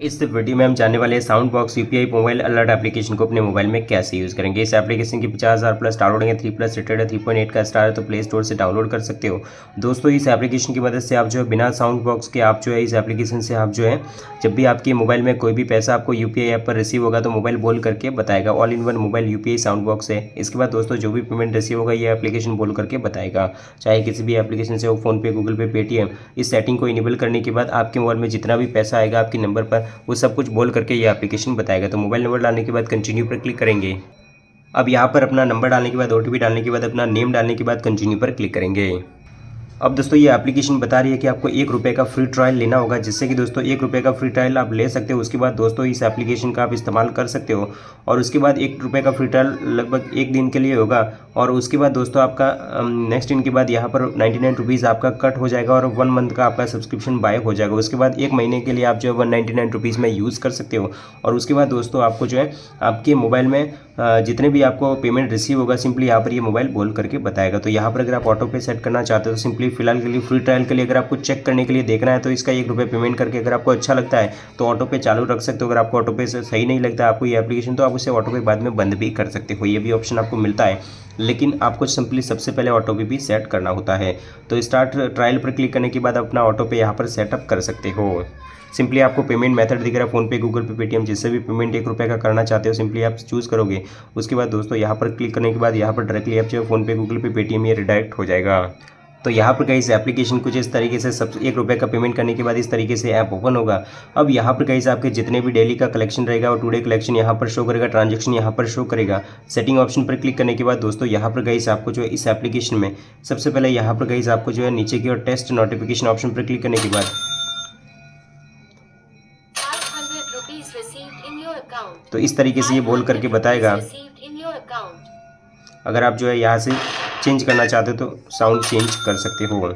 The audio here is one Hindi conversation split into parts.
इस वीडियो में हम जानने वाले हैं sound box UPI mobile alert application को अपने मोबाइल में कैसे यूज़ करेंगे। इस एप्लीकेशन की 50,000 प्लस डाउनलोडिंग है, 3+ रेटेड है, 3.8 का स्टार है, तो प्ले स्टोर से डाउनलोड कर सकते हो। दोस्तों इस एप्लीकेशन की मदद से आप जो है बिना साउंड बॉक्स के आप जो है इस एप्लीकेशन से आप जो है जब भी आपके मोबाइल में कोई भी पैसा आपको यूपीआई ऐप पर रिसीव होगा तो मोबाइल बोल करके बताएगा। All in one mobile UPI sound box है। इसके बाद दोस्तों जो भी पेमेंट रिसीव होगा ये एप्लीकेशन बोल करके बताएगा, चाहे किसी भी एप्लीकेशन से हो, फोनपे, गूगल पे, पेटीएम। इस सेटिंग को इनेबल करने के बाद आपके मोबाइल में जितना भी पैसा आएगा आपके नंबर पर वो सब कुछ बोल करके ये एप्लीकेशन बताएगा। तो मोबाइल नंबर डालने के बाद कंटिन्यू पर क्लिक करेंगे। अब यहाँ पर अपना नंबर डालने के बाद ओटीपी डालने के बाद अपना नेम डालने के बाद कंटिन्यू पर क्लिक करेंगे। अब दोस्तों ये एप्लीकेशन बता रही है कि आपको ₹1 का फ्री ट्रायल लेना होगा, जिससे कि दोस्तों ₹1 का फ्री ट्रायल आप ले सकते हो। उसके बाद दोस्तों इस एप्लीकेशन का आप इस्तेमाल कर सकते हो और उसके बाद ₹1 का फ्री ट्रायल लगभग 1 दिन के लिए होगा। और उसके बाद दोस्तों आपका नेक्स्ट दिन के बाद यहाँ पर ₹99 आपका कट हो जाएगा और 1 मंथ का आपका सब्सक्रिप्शन बाय हो जाएगा। उसके बाद 1 महीने के लिए आप जो है ₹199 में यूज़ कर सकते हो। और उसके बाद दोस्तों आपको जो है आपके मोबाइल में जितने भी आपको पेमेंट रिसीव होगा सिंपली यहाँ पर ये मोबाइल बोल करके बताएगा। तो यहाँ पर अगर आप ऑटो पे सेट करना चाहते हो तो सिंपली फिलहाल के लिए फ्री ट्रायल के लिए अगर आपको चेक करने के लिए देखना है तो इसका ₹1 पेमेंट करके अगर आपको अच्छा लगता है तो ऑटो पे चालू रख सकते हो। अगर आपको ऑटो पे से सही नहीं लगता है आपको ये एप्लीकेशन तो आप उसे ऑटो पे बाद में बंद भी कर सकते हो, ये भी ऑप्शन आपको मिलता है। लेकिन आपको सिंपली सबसे पहले ऑटो पे भी सेट करना होता है। तो स्टार्ट ट्रायल पर क्लिक करने के बाद अपना ऑटो पे यहाँ पर सेटअप कर सकते हो। सिंपली आपको पेमेंट मेथड दिख रहा है, फोनपे, गूगल पे, पेटीएम, जिससे भी पेमेंट ₹1 का करना चाहते हो सिंपली आप चूज़ करोगे। उसके बाद दोस्तों यहाँ पर क्लिक करने के बाद यहाँ पर डायरेक्टली आप जो है फोनपे, गूगल पे, पेटीएम ये रिडायरेक्ट हो जाएगा। तो यहाँ पर गाइस एप्लीकेशन कुछ इस तरीके से सब ₹1 का पेमेंट करने के बाद इस तरीके से ऐप ओपन होगा। अब यहाँ पर गाइस आपके जितने भी डेली का कलेक्शन रहेगा और टुडे कलेक्शन यहाँ पर शो करेगा, ट्रांजैक्शन यहाँ पर शो करेगा। सेटिंग ऑप्शन पर क्लिक करने के बाद दोस्तों यहाँ पर गाइस आपको जो है इस एप्लीकेशन में सबसे पहले यहाँ पर गाइस आपको जो है नीचे की ओर टेस्ट नोटिफिकेशन ऑप्शन पर क्लिक करने के बाद तो इस तरीके से ये बोल करके बताएगा। अगर आप जो है यहाँ से चेंज करना चाहते हो तो साउंड चेंज कर सकते हो।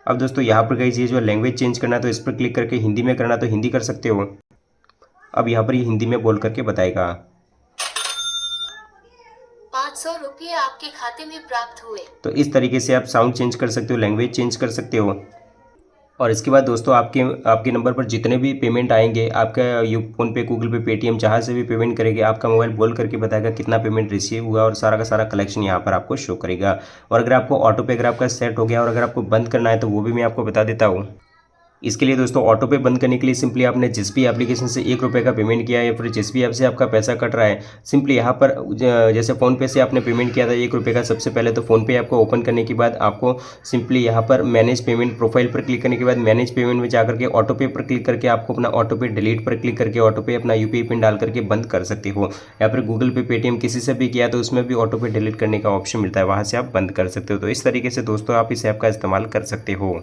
अब दोस्तों यहाँ पर गाइस ये जो लैंग्वेज चेंज करना है तो इस पर क्लिक करके हिंदी में करना तो हिंदी कर सकते हो। अब यहाँ पर ये हिंदी में बोल करके बताएगा। ₹500 आपके खाते में प्राप्त हुए। तो इस तरीके से आप साउंड चेंज कर सकते हो, लैंग्वेज चेंज कर सकते हो। और इसके बाद दोस्तों आपके नंबर पर जितने भी पेमेंट आएंगे आपका फोनपे, गूगल पे, पेटीएम जहाँ से भी पेमेंट करेंगे आपका मोबाइल बोल करके बताएगा कितना पेमेंट रिसीव हुआ और सारा का सारा कलेक्शन यहाँ पर आपको शो करेगा। और अगर आपको ऑटो पे अगर आपका सेट हो गया और अगर आपको बंद करना है तो वो भी मैं आपको बता देता हूँ। इसके लिए दोस्तों ऑटो पे बंद करने के लिए सिंपली आपने जिस भी एप्लीकेशन से ₹1 का पेमेंट किया है या फिर जिस भी ऐप से आपका पैसा कट रहा है सिंपली यहाँ पर जैसे फ़ोनपे से आपने पेमेंट किया था ₹1 का सबसे पहले, तो फ़ोनपे ऐप को ओपन करने के बाद आपको सिंपली यहाँ पर मैनेज पेमेंट प्रोफाइल पर क्लिक करने के बाद मैनेज पेमेंट में जाकर के ऑटो पे पर क्लिक करके आपको अपना ऑटो पे डिलीट पर क्लिक करके ऑटो पे अपना यूपीआई पिन डाल करके बंद कर सकते हो। या फिर गूगल पे, पेटीएम किसी से भी किया तो उसमें भी ऑटो पे डिलीट करने का ऑप्शन मिलता है, वहाँ से आप बंद कर सकते हो। तो इस तरीके से दोस्तों आप इस ऐप का इस्तेमाल कर सकते हो।